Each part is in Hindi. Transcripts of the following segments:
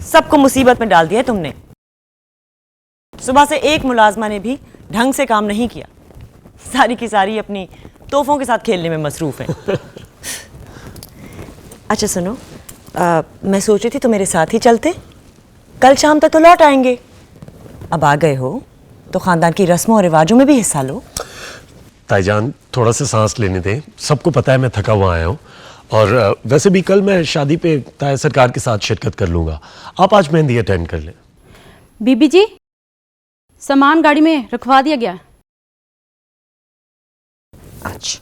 सबको मुसीबत में डाल दिया तुमने। सुबह से एक मुलाजमा ने भी ढंग से काम नहीं किया, सारी की सारी अपनी तोहफों के साथ खेलने में मसरूफ है। अच्छा सुनो, मैं सोच रही थी तो मेरे साथ ही चलते, कल शाम तक तो लौट आएंगे। अब आ गए हो तो खानदान की रस्मों और रिवाजों में भी हिस्सा लो। ताईजान थोड़ा सा सांस लेने दें, सबको पता है मैं थका हुआ आया हूँ। और वैसे भी कल मैं शादी पे ताया सरकार के साथ शिरकत कर लूंगा। आप आज मेहंदी अटेंड कर लें। बीबी जी, सामान गाड़ी में रखवा दिया गया। अच्छा।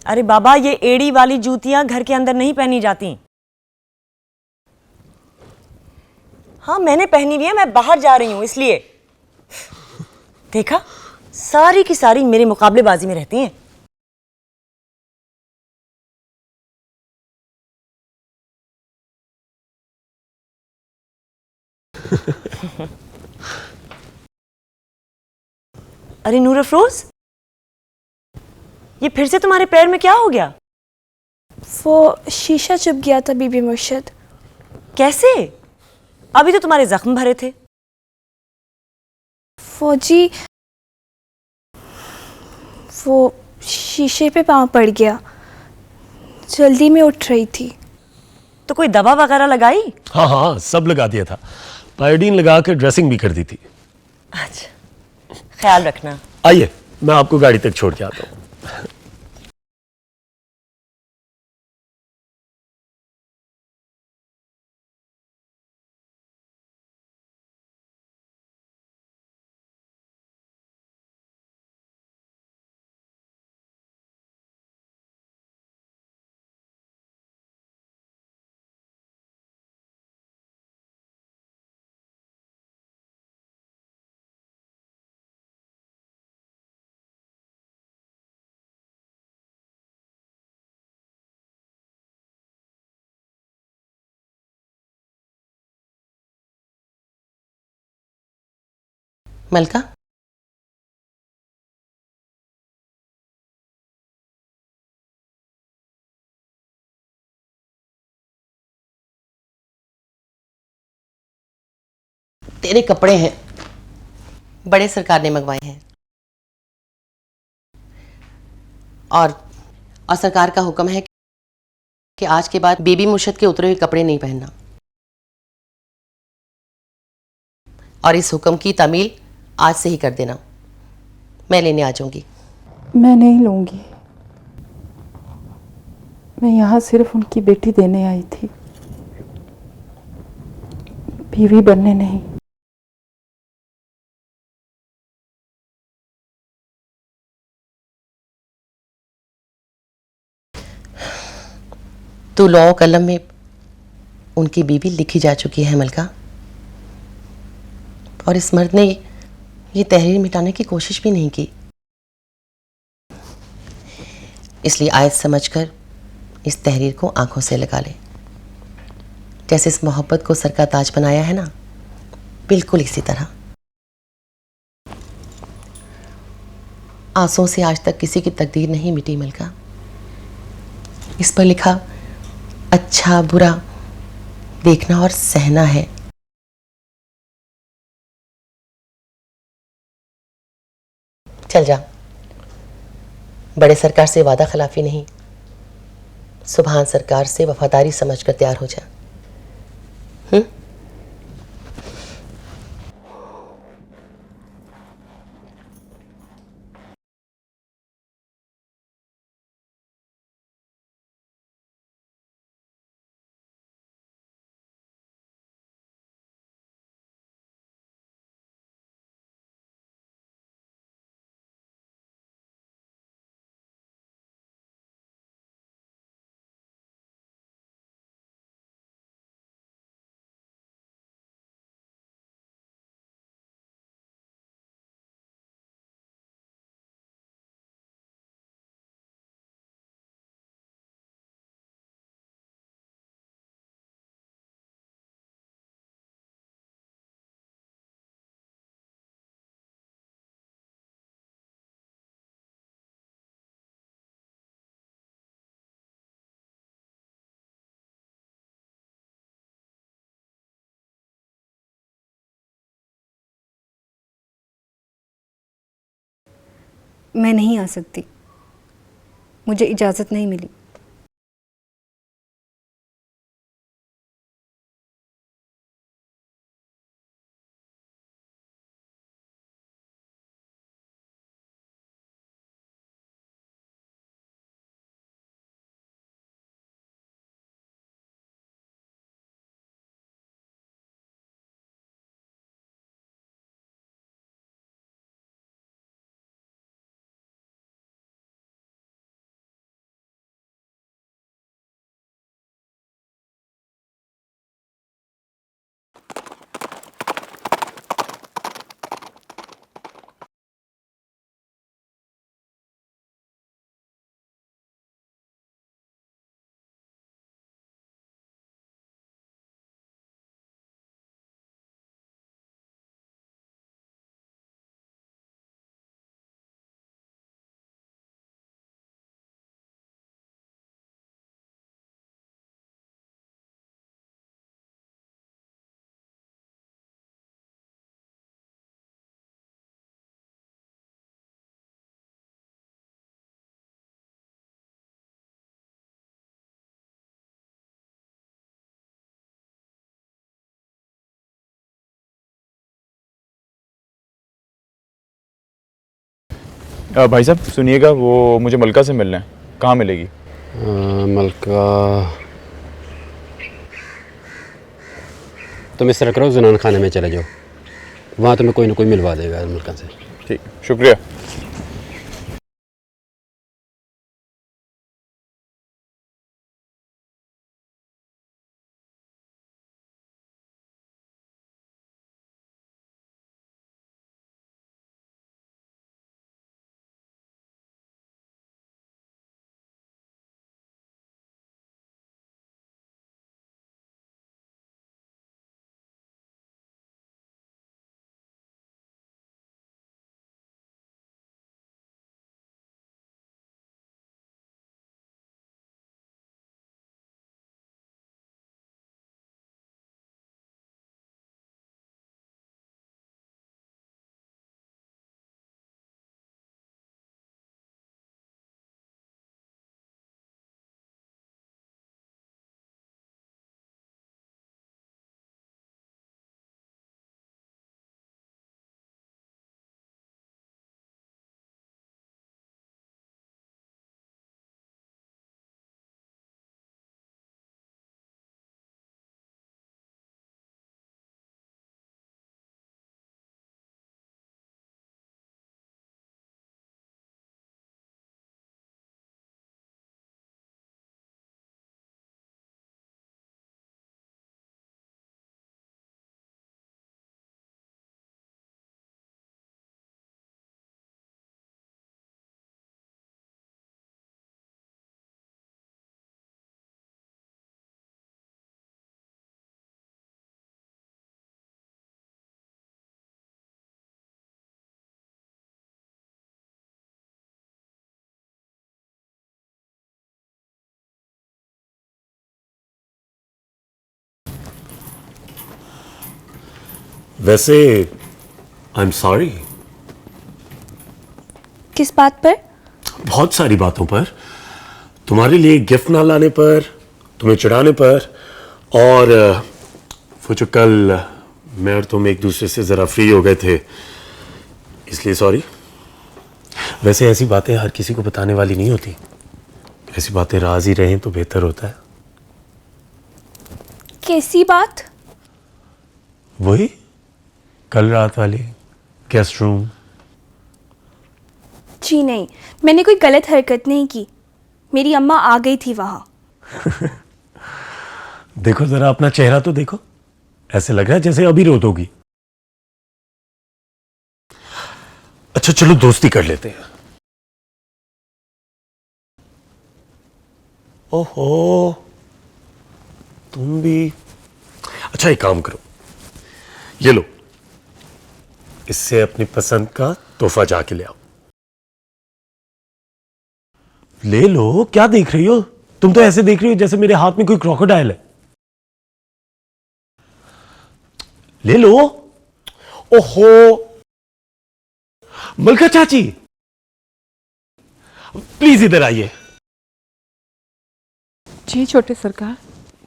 अरे बाबा, ये एड़ी वाली जूतियां घर के अंदर नहीं पहनी जाती। हाँ मैंने पहनी हुई है, मैं बाहर जा रही हूं इसलिए। देखा, सारी की सारी मेरे मुकाबलेबाजी में रहती हैं। अरे नूर अफरोज, ये फिर से तुम्हारे पैर में क्या हो गया? वो शीशा चुभ गया था बीबी मुर्शिद। कैसे? अभी तो तुम्हारे जख्म भरे थे। फौजी, वो शीशे पे पाँव पड़ गया, जल्दी में उठ रही थी। तो कोई दवा वगैरह लगाई? हाँ हाँ, सब लगा दिया था, पायोडीन लगा कर ड्रेसिंग भी कर दी थी। अच्छा, ख्याल रखना। आइए, मैं आपको गाड़ी तक छोड़ के आता हूँ। मलका, तेरे कपड़े हैं, बड़े सरकार ने मंगवाए हैं। और सरकार का हुक्म है कि आज के बाद बीबी मुर्शिद के उतरे हुए कपड़े नहीं पहनना। और इस हुक्म की तामील आज से ही कर देना। मैं लेने आ जाऊंगी। मैं नहीं लूंगी, मैं यहाँ सिर्फ उनकी बेटी देने आई थी, बीवी बनने नहीं। तो लौह कलम में उनकी बीवी लिखी जा चुकी है मलका, और इस मर्द ने ये तहरीर मिटाने की कोशिश भी नहीं की। इसलिए आयत समझकर इस तहरीर को आंखों से लगा ले। जैसे इस मोहब्बत को सर का ताज बनाया है ना, बिल्कुल इसी तरह। आंसुओं से आज तक किसी की तकदीर नहीं मिटी मलका। इस पर लिखा अच्छा बुरा देखना और सहना है। चल जा, बड़े सरकार से वादा खिलाफी नहीं, सुभान सरकार से वफादारी समझकर तैयार हो जा। मैं नहीं आ सकती, मुझे इजाज़त नहीं मिली। भाई साहब सुनिएगा, वो मुझे मलका से मिलना है, कहाँ मिलेगी? मलका, तुम इस तरह करो, ज़नान खाने में चले जाओ, वहाँ तुम्हें कोई ना कोई मिलवा देगा मलका से। ठीक, शुक्रिया। वैसे आई एम सॉरी। किस बात पर? बहुत सारी बातों पर। तुम्हारे लिए गिफ्ट ना लाने पर, तुम्हें चिढ़ाने पर, और वो जो कल मैं और तुम एक दूसरे से ज़रा फ्री हो गए थे, इसलिए सॉरी। वैसे ऐसी बातें हर किसी को बताने वाली नहीं होती, ऐसी बातें राज ही रहें तो बेहतर होता है। कैसी बात? वही कल रात वाली गेस्ट रूम। जी नहीं, मैंने कोई गलत हरकत नहीं की, मेरी अम्मा आ गई थी वहां। देखो जरा अपना चेहरा तो देखो, ऐसे लग रहा है जैसे अभी रो दोगी। अच्छा चलो दोस्ती कर लेते हैं। ओहो, तुम भी। अच्छा एक काम करो, ये लो, इससे अपनी पसंद का तोहफा जाके ले आओ। ले लो, क्या देख रही हो? तुम तो ऐसे देख रही हो जैसे मेरे हाथ में कोई क्रोकोडाइल है। ले लो। ओहो, मलका चाची, प्लीज इधर आइए। जी छोटे सरकार।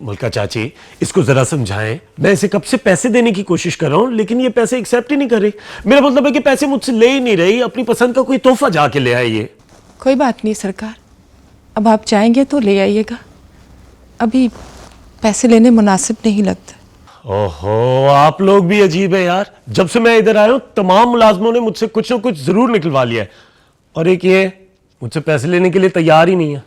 मलका चाची, इसको जरा समझाएं। मैं इसे कब से पैसे देने की कोशिश कर रहा हूं, लेकिन ये पैसे एक्सेप्ट ही नहीं कर रही। मेरा मतलब है कि पैसे मुझसे ले ही नहीं रही, अपनी पसंद का कोई तोहफा जाके ले आई ये। कोई बात नहीं सरकार, अब आप चाहेंगे तो ले आइएगा, अभी पैसे लेने मुनासिब नहीं लगता। ओहो, आप लोग भी अजीब है यार। जब से मैं इधर आया हूं तमाम मुलाजमों ने मुझसे कुछ ना कुछ जरूर निकलवा लिया है, और एक ये मुझसे पैसे लेने के लिए तैयार ही नहीं है।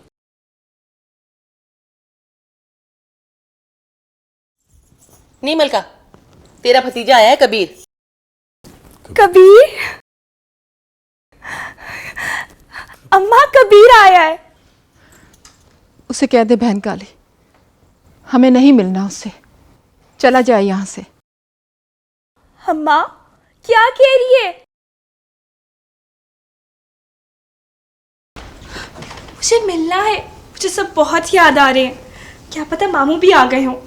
नहीं मलका, तेरा भतीजा आया है कबीर। कबीर? अम्मा, कबीर आया है। उसे कह दे बहन काली, हमें नहीं मिलना उससे, चला जाए यहां से। अम्मा, क्या कह रही है? मुझे मिलना है, मुझे सब बहुत याद आ रहे हैं। क्या पता मामू भी आ गए हों।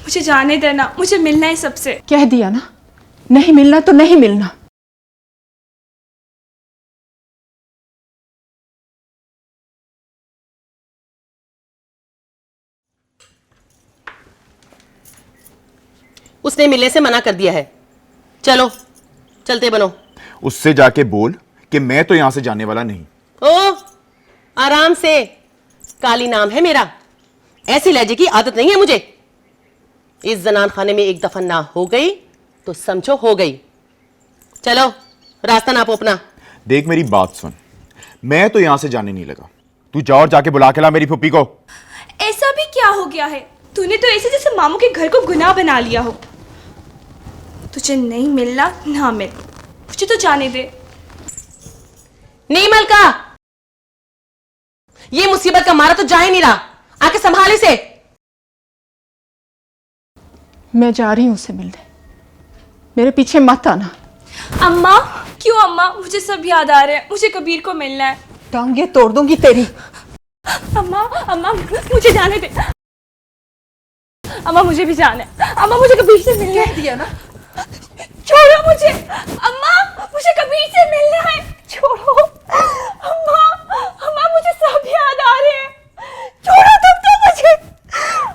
मुझे जाने देना, मुझे मिलना है सबसे। कह दिया ना, नहीं मिलना तो नहीं मिलना। उसने मिलने से मना कर दिया है। चलो चलते बनो। उससे जाके बोल कि मैं तो यहां से जाने वाला नहीं। ओ आराम से, काली नाम है मेरा, ऐसी लहजे की आदत नहीं है मुझे। इस जनान खाने में एक दफा ना हो गई तो समझो हो गई। चलो रास्ता नापो अपना। देख मेरी बात सुन, मैं तो यहां से जाने नहीं लगा। तू जा और जाके बुला के ला मेरी फुप्पी को। ऐसा भी क्या हो गया है? तूने तो ऐसे जैसे मामू के घर को गुनाह बना लिया हो। तुझे नहीं मिलना ना मिल, मुझे तो जाने दे। नहीं मलका, ये मुसीबत का मारा तो जा ही नहीं रहा, आके संभाल इसे। मैं जा रही हूं उसे मिलने, मेरे पीछे मत आना। अम्मा, क्यों अम्मा? मुझे सब याद आ रहे हैं, मुझे कबीर को मिलना है। टांगे तोड़ दूंगी तेरी। अम्मा, अम्मा मुझे जाने दे। अम्मा मुझे भी जाना है। अम्मा मुझे कबीर से मिलना है। दिया ना, छोड़ो मुझे। अम्मा मुझे कबीर से मिलना है, छोड़ो। अम्मा, अम्मा मुझे सब याद आ रहे हैं, छोड़ो तुम तो मुझे।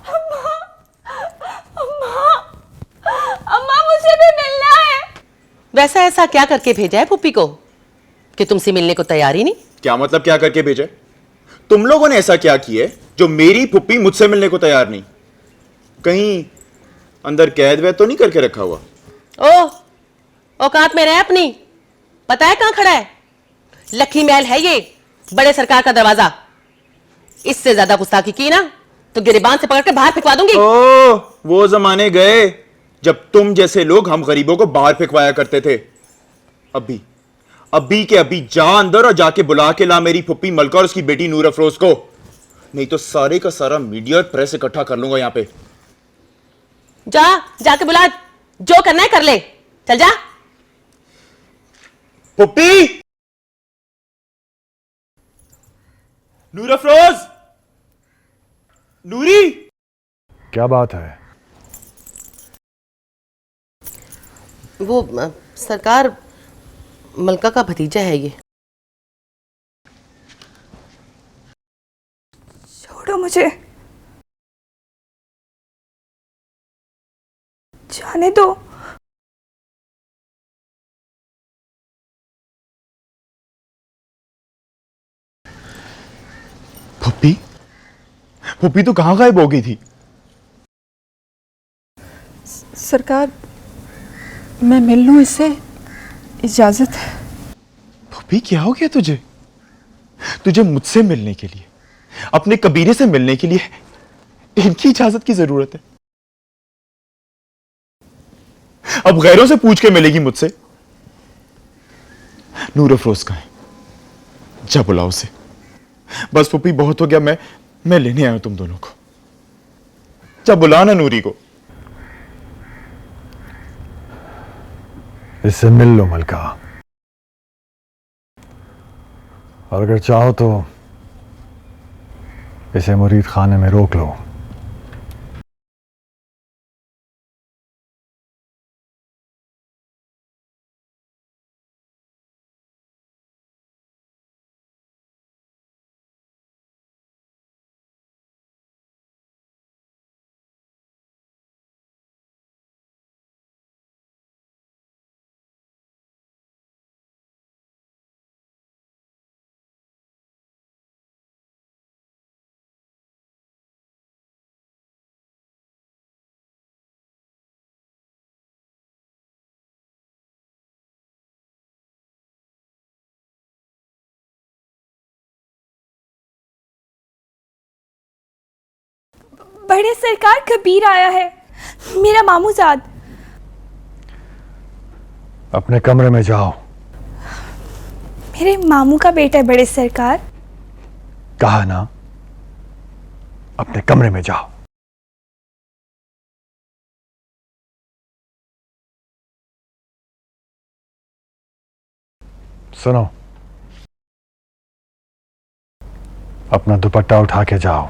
अम्मा, अम्मा, अम्मा मुझे भी मिलना है। वैसा ऐसा क्या करके भेजा है पुप्पी को कि तुमसे मिलने को तैयार ही नहीं? क्या मतलब क्या करके भेजे? तुम लोगों ने ऐसा क्या किया है जो मेरी फुप्पी मुझसे मिलने को तैयार नहीं? कहीं अंदर कैद वैद तो नहीं करके रखा हुआ? ओ औकात में रहे अपनी। पता है कहां खड़ा है? लखी महल है ये, बड़े सरकार का दरवाजा। इससे ज्यादा गुस्ताखी की ना तो गिरेबान से पकड़ के बाहर फेंकवा दूंगी। ओ, वो जमाने गए जब तुम जैसे लोग हम गरीबों को बाहर फेंकवाया करते थे। अभी अभी के अभी जा अंदर और जाके बुला के ला मेरी फुप्पी मलका और उसकी बेटी नूर अफरोज को, नहीं तो सारे का सारा मीडिया और प्रेस इकट्ठा कर लूंगा यहां पे। जाके बुला, जो करना है कर ले, चल जा। पुप्पी, नूर अफरोज, नूरी। क्या बात है? वो सरकार, मलका का भतीजा है ये। छोड़ो मुझे, जाने दो। पुप्पी, पुप्पी तो कहां गायब हो गई थी? सरकार, मैं मिल लूं इससे, इजाजत है? पुप्पी क्या हो गया तुझे? तुझे मुझसे मिलने के लिए, अपने कबीरे से मिलने के लिए इनकी इजाजत की जरूरत है? अब गैरों से पूछ के मिलेगी मुझसे? नूर अफरोज का है, जा बुलाओ उसे। बस पुप्पी बहुत हो गया, मैं लेने आया हूं तुम दोनों को। जा बुलाना नूरी को। इससे मिल लो मलका, और अगर चाहो तो इसे मुरीद खाने में रोक लो। बड़े सरकार कबीर आया है, मेरा मामूजाद। अपने कमरे में जाओ। मेरे मामू का बेटा है बड़े सरकार। कहा ना, अपने कमरे में जाओ। सुनो, अपना दुपट्टा उठा के जाओ।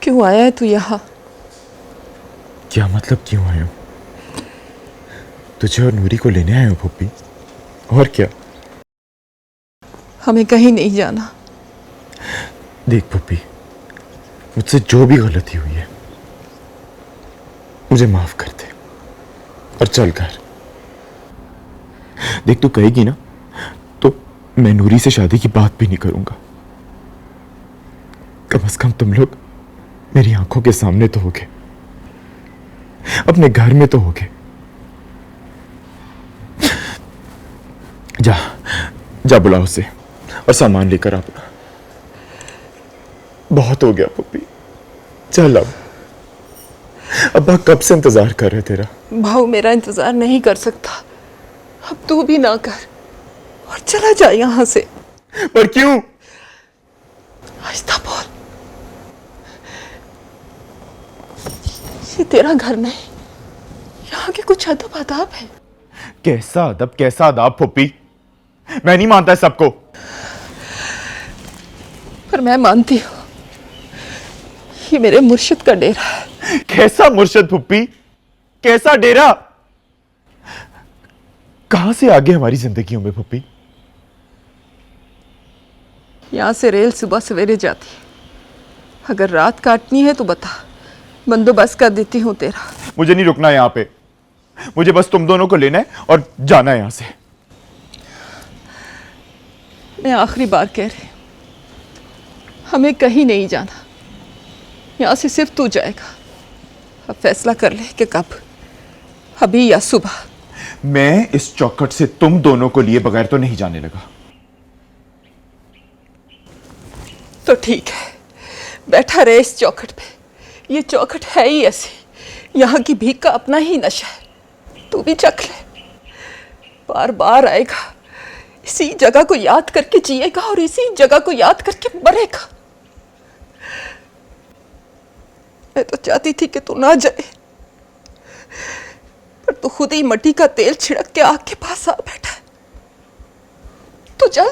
क्यों आया है तू यहाँ? क्या मतलब क्यों आया हूं? तुझे और नूरी को लेने आया हूं पुप्पी, और क्या? हमें कहीं नहीं जाना। देख पुप्पी, मुझसे जो भी गलती हुई है मुझे माफ कर दे और चल कर। देख, तू कहेगी ना तो मैं नूरी से शादी की बात भी नहीं करूंगा। कम से कम तुम लोग मेरी आंखों के सामने तो होगे, अपने घर में तो होगे। जा जा, बुलाओ उसे और सामान लेकर आ। बहुत हो गया पुप्पी, चल अब। अब्बा कब से इंतजार कर रहे तेरा। भाऊ मेरा इंतजार नहीं कर सकता, अब तू भी ना कर और चला जा यहाँ से। पर क्यों? आहिस्ता बोल, ये तेरा घर नहीं, यहाँ के कुछ अदब आदाब है। कैसा अदब, कैसा आदाब पुप्पी? मैं नहीं मानता सबको। पर मैं मानती हूँ, ये मेरे मुर्शिद का डेरा है। कैसा मुर्शिद पुप्पी, कैसा डेरा? कहां से आगे हमारी जिंदगियों में पुप्पी? यहाँ से रेल सुबह सवेरे जाती है, अगर रात काटनी है तो बता, बंदोबस्त कर देती हूँ तेरा। मुझे नहीं रुकना यहां पे, मुझे बस तुम दोनों को लेना है और जाना है यहां से। मैं आखिरी बार कह रही हूँ, हमें कहीं नहीं जाना, यहाँ से सिर्फ तू जाएगा। अब फैसला कर ले कि कब, अभी या सुबह। मैं इस चौखट से तुम दोनों को लिए बगैर तो नहीं जाने लगा। तो ठीक है, बैठा रहे इस चौखट पे। ये चौखट है ही ऐसी, यहाँ की भीख का अपना ही नशा है, तू भी चख ले। बार बार आएगा, इसी जगह को याद करके जिएगा और इसी जगह को याद करके मरेगा। मैं तो चाहती थी कि तू ना जाए, पर तू खुद ही मट्टी का तेल छिड़क के आग के पास आ बैठा है। तू चल,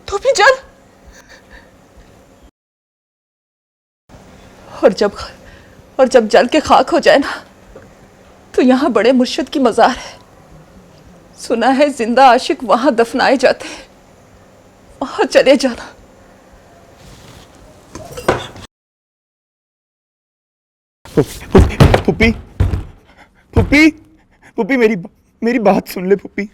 तू भी चल। और जब जल के खाक हो जाए ना, तो यहाँ बड़े मुर्शिद की मज़ार है। सुना है जिंदा आशिक वहां दफनाए जाते हैं, वहां चले जाना। पुप्पी पुप्पी पुप्पी, मेरी बात सुन ले पुप्पी।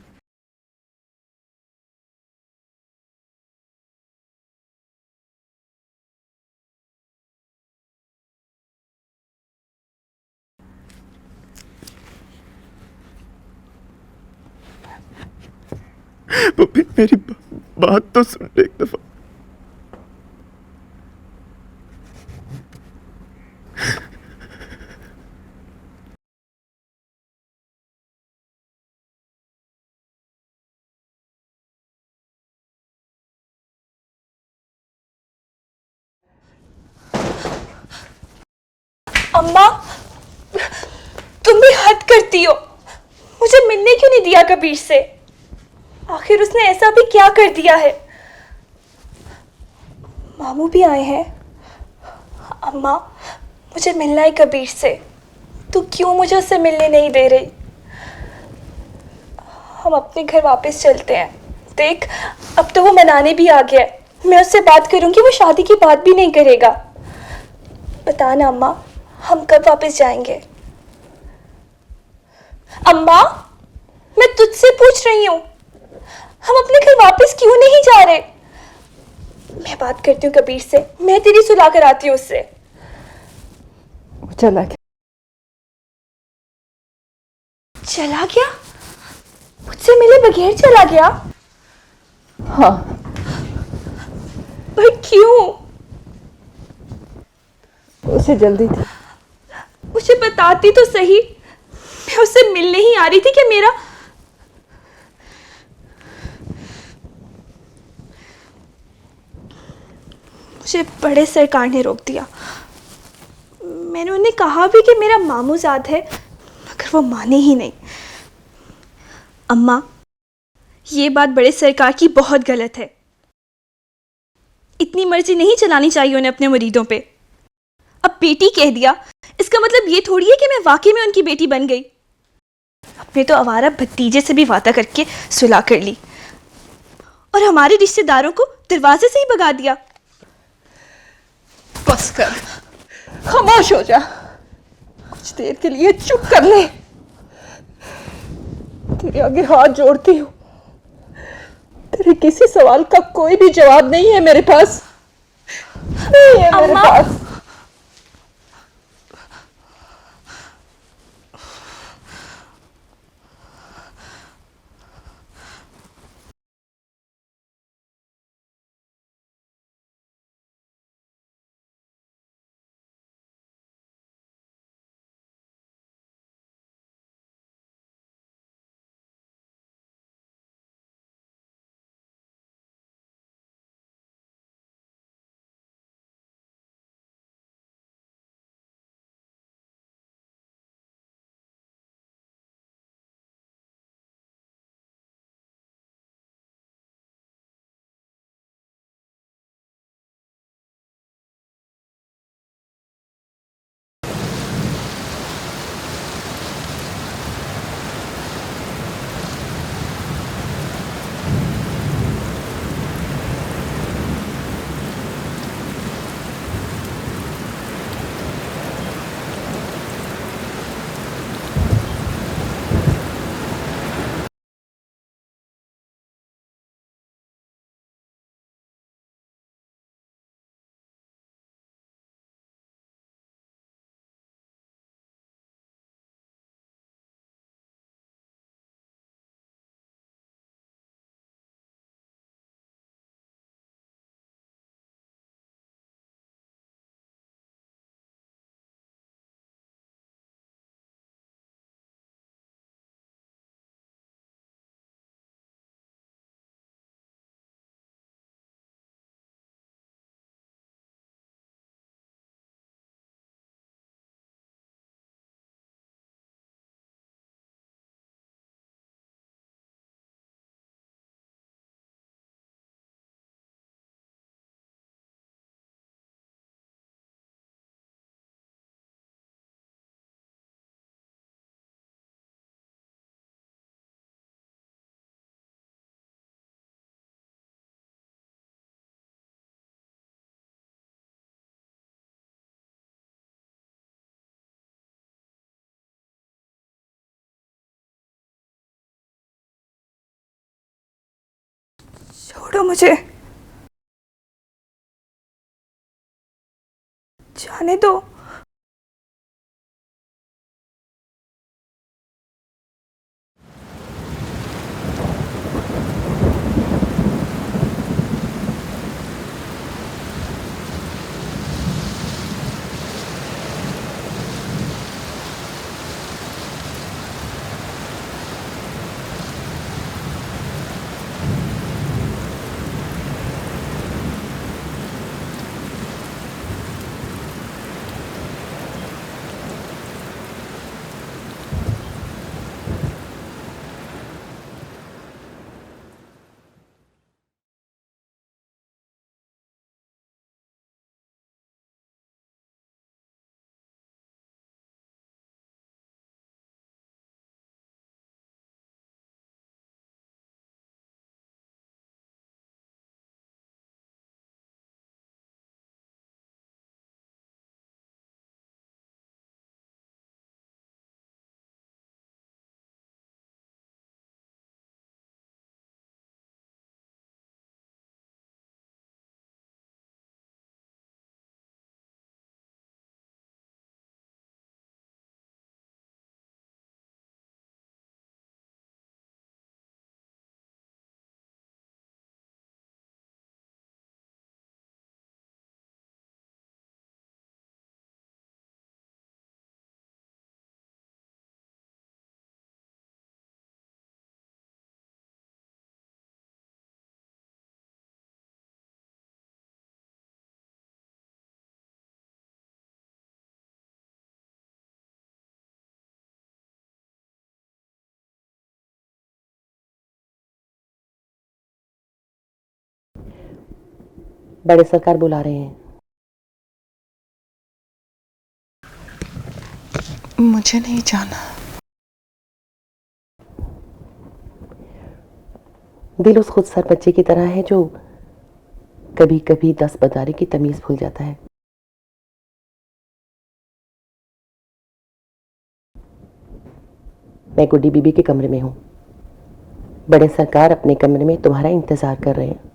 पुप्पी, मेरी बात तो सुन ले एक दफा। अम्मा, तुम भी हद करती हो। मुझे मिलने क्यों नहीं दिया कबीर से? आखिर उसने ऐसा भी क्या कर दिया है? मामू भी आए हैं। अम्मा, मुझे मिलना है कबीर से। तू क्यों मुझे उससे मिलने नहीं दे रही? हम अपने घर वापस चलते हैं। देख, अब तो वो मनाने भी आ गया है। मैं उससे बात करूंगी, वो शादी की बात भी नहीं करेगा। बता ना अम्मा, हम कब वापस जाएंगे? अम्मा, मैं तुझसे पूछ रही हूँ, हम अपने घर वापस क्यों नहीं जा रहे? मैं बात करती हूँ कबीर से, मैं तेरी सुलह कराती हूँ उससे। वो चला गया। चला गया? मुझसे मिले बगैर चला गया? हाँ। पर क्यों? उसे जल्दी थी। मुझे बताती तो सही, मैं उससे मिलने ही आ रही थी कि मेरा मुझे बड़े सरकार ने रोक दिया। मैंने उन्हें कहा भी कि मेरा मामूजाद है, मगर वो माने ही नहीं। अम्मा, ये बात बड़े सरकार की बहुत गलत है। इतनी मर्जी नहीं चलानी चाहिए उन्हें अपने मुरीदों पे। अब बेटी कह दिया, इसका मतलब ये थोड़ी है कि मैं वाकई में उनकी बेटी बन गई। अपने तो आवारा भतीजे से भी वादा करके सुलह कर ली और हमारे रिश्तेदारों को दरवाजे से ही भगा दिया। बस कर, खामोश हो जा, कुछ देर के लिए चुप कर ले। तेरे आगे हाथ जोड़ती हूँ, तेरे किसी सवाल का कोई भी जवाब नहीं है मेरे पास, नहीं है मेरे पास। छोड़ो मुझे, जाने दो। बड़े सरकार बुला रहे हैं। मुझे नहीं जाना। दिल उस खुदसर बच्चे की तरह है जो कभी कभी 10 बदारे की तमीज भूल जाता है। मैं गुड्डी बीबी के कमरे में हूं। बड़े सरकार अपने कमरे में तुम्हारा इंतजार कर रहे हैं।